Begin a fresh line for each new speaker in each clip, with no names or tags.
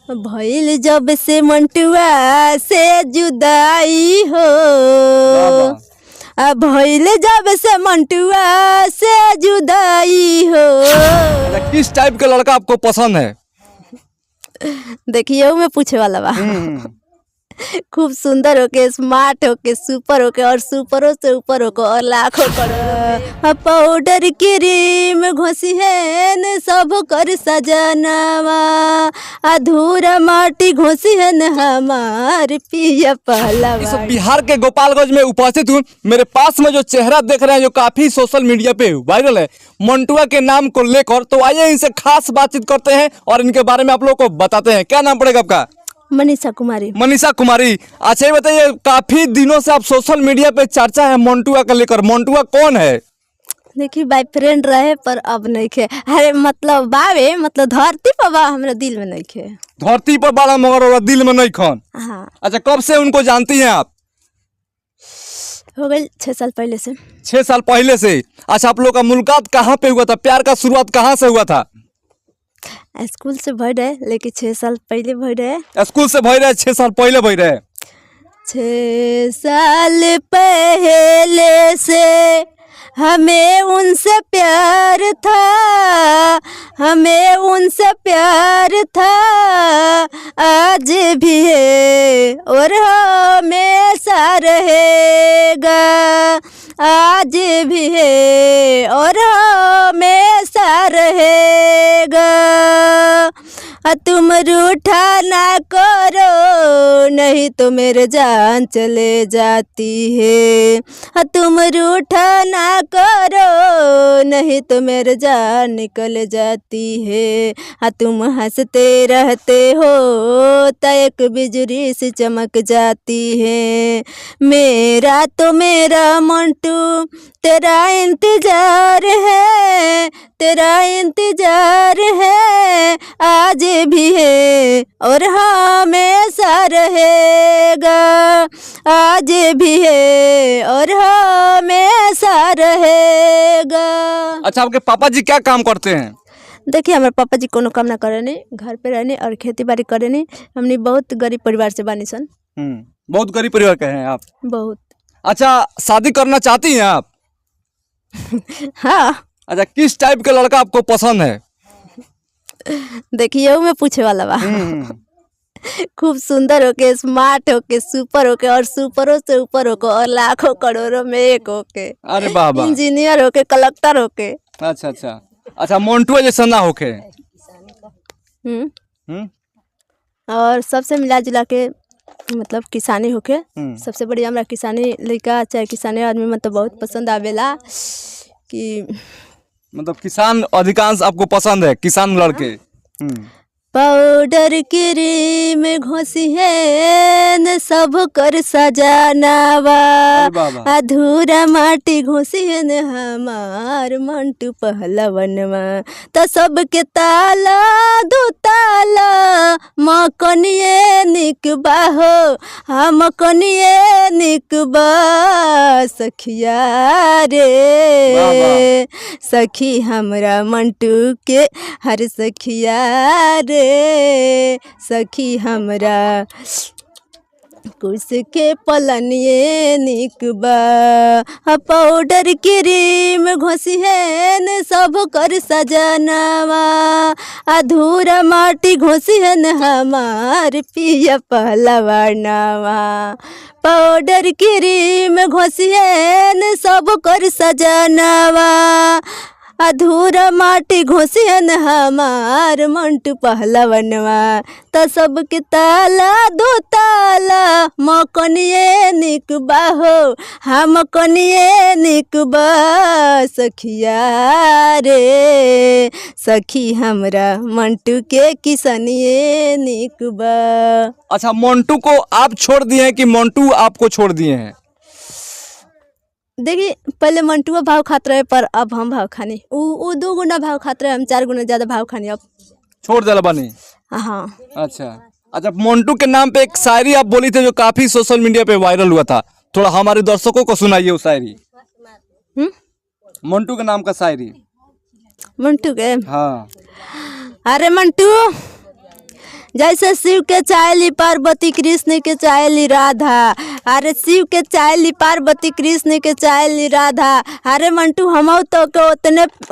भइल जब से मंटुआ से जुदाई हो। भइल जब से मंटुआ से जुदाई हो।
किस टाइप का लड़का आपको पसंद है?
देखिए मैं पूछे वाला बा। खूब सुंदर होके, स्मार्ट होके, सुपर होके और सुपरों से ऊपर होके और लाखों करोड़। पाउडर क्रीम घोसी है न सब कर सजनावा, अधूरा माटी घोसी है न हमार पिया पहलवा।
बिहार के गोपालगंज में उपस्थित हूँ। मेरे पास में जो चेहरा देख रहे हैं जो काफी सोशल मीडिया पे वायरल है मंटुआ के नाम को लेकर, तो आइए इनसे खास बातचीत करते हैं और इनके बारे में आप लोगों को बताते हैं। क्या नाम पड़ेगा आपका?
मनीषा कुमारी।
मनीषा कुमारी। अच्छा ये बताइए, काफी दिनों से आप सोशल मीडिया पे चर्चा है मंटुआ का लेकर, मंटुआ कौन है?
देखिए बॉयफ्रेंड रहे पर अब नहीं खे। अरे मतलब बावे, मतलब धरती पर बा, हमरा दिल में नहीं खे।
धरती पर बाला मगर दिल में नहीं खन।
हाँ।
अच्छा कब से उनको जानती हैं आप?
हो गई 6 साल पहले से।
6 साल पहले से। अच्छा आप लोग का मुलाकात कहाँ पे हुआ था? प्यार का शुरुआत कहाँ से हुआ था?
स्कूल से भर रहे, लेकिन 6 साल पहले भर रहे।
स्कूल से भर रहे, 6 साल पहले भर रहे।
6 साल पहले से हमें उनसे प्यार था, हमें उनसे प्यार था, आज भी है और हमेशा रहेगा, आज भी है और हमेशा रहेगा। तुम रूठा ना करो नहीं तो मेरे जान चले जाती है। तुम रूठा ना करो नहीं तो मेरे जान निकल जाती है। तुम हंसते रहते हो तो एक बिजली से चमक जाती है। मेरा तो मेरा मंटू तेरा इंतजार है, तेरा इंतजार है, आज भी है और हमेशा रहेगा, आज भी है और हमेशा रहेगा।
अच्छा आपके पापा जी क्या काम करते हैं?
देखिए हमारे पापा जी कोनो काम ना करे नहीं, घर पे रहने और खेती बाड़ी करे नहीं। हमने बहुत गरीब परिवार से बानी सन।
बहुत गरीब परिवार के हैं आप?
बहुत।
अच्छा शादी करना चाहती हैं आप?
हाँ।
अच्छा किस टाइप का लड़का आपको पसंद है?
देखिए मैं पूछे वाला बा। खूब सुंदर होके, स्मार्ट होके, सुपर होके और सुपरों से ऊपर होके और लाखों करोड़ों में एक होके।
अरे बाबा।
इंजीनियर होके, कलेक्टर होके।
अच्छा अच्छा। अच्छा मंटुआ जैसा ना होके।
और सबसे मिला जुला के मतलब किसानी होके। सबसे बढ़िया हमरा किसानी लड़का चाहे किसानी आदमी मतलब बहुत पसंद आवेला कि
मतलब किसान अधिकांश आपको पसंद है, किसान लड़के।
पाउडर क्रीम घोसी है न सब कर सजनावा, अधूरा माटी घोसी है न हमार मंटू पहलवनवा। तो सबके ताला दो ताला मकनिए निकबा हो, हम कनिए निकबा सखिया रे, सखी हमरा मंटू के हर सखिया रे, सखी हमरा कुछ के पलनिए निकबा। पाउडर क्रीम घोसी है न सब कर सजनावा, अधूरा माटी घोसी है न हमार पिया पहलवानवा। पाउडर क्रीम घोसी है न सब कर सजनावा, अधूरा माटी घोसी है न हमार मंटू पहलवनवा। तो सबके ताला दो ताला मकनिए निकबा हो, हम कनिए निकबा सखिया रे, सखी हमरा मंटू के किसनिए निकबा।
अच्छा मंटू को आप छोड़ दिए हैं कि मंटू आपको छोड़ दिए हैं?
देखिए पहले मंटुआ भाव खात रहे पर अब हम भाव खानी। वो 2 गुना भाव खात रहे, हम 4 गुना ज्यादा भाव खानी अब
छोड़ दिया बनी।
हाँ।
अच्छा अच्छा मंटू के नाम पे एक शायरी आप बोली थी जो काफी सोशल मीडिया पे वायरल हुआ था, थोड़ा हमारे दर्शकों को सुनाइए वो शायरी। मंटू के नाम का शायरी।
मंटू के?
हाँ।
अरे मंटू जैसे शिव के चाहेली पार्वती कृष्ण के चाहेली राधा। अरे शिव के चाहेली पार्वती कृष्ण के चाहेली राधा। अरे मंटू हम तो के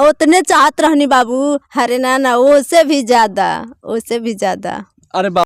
उतने चाहत रहनी बाबू। अरे ना ना, उससे भी ज्यादा, उससे भी ज्यादा।
अरे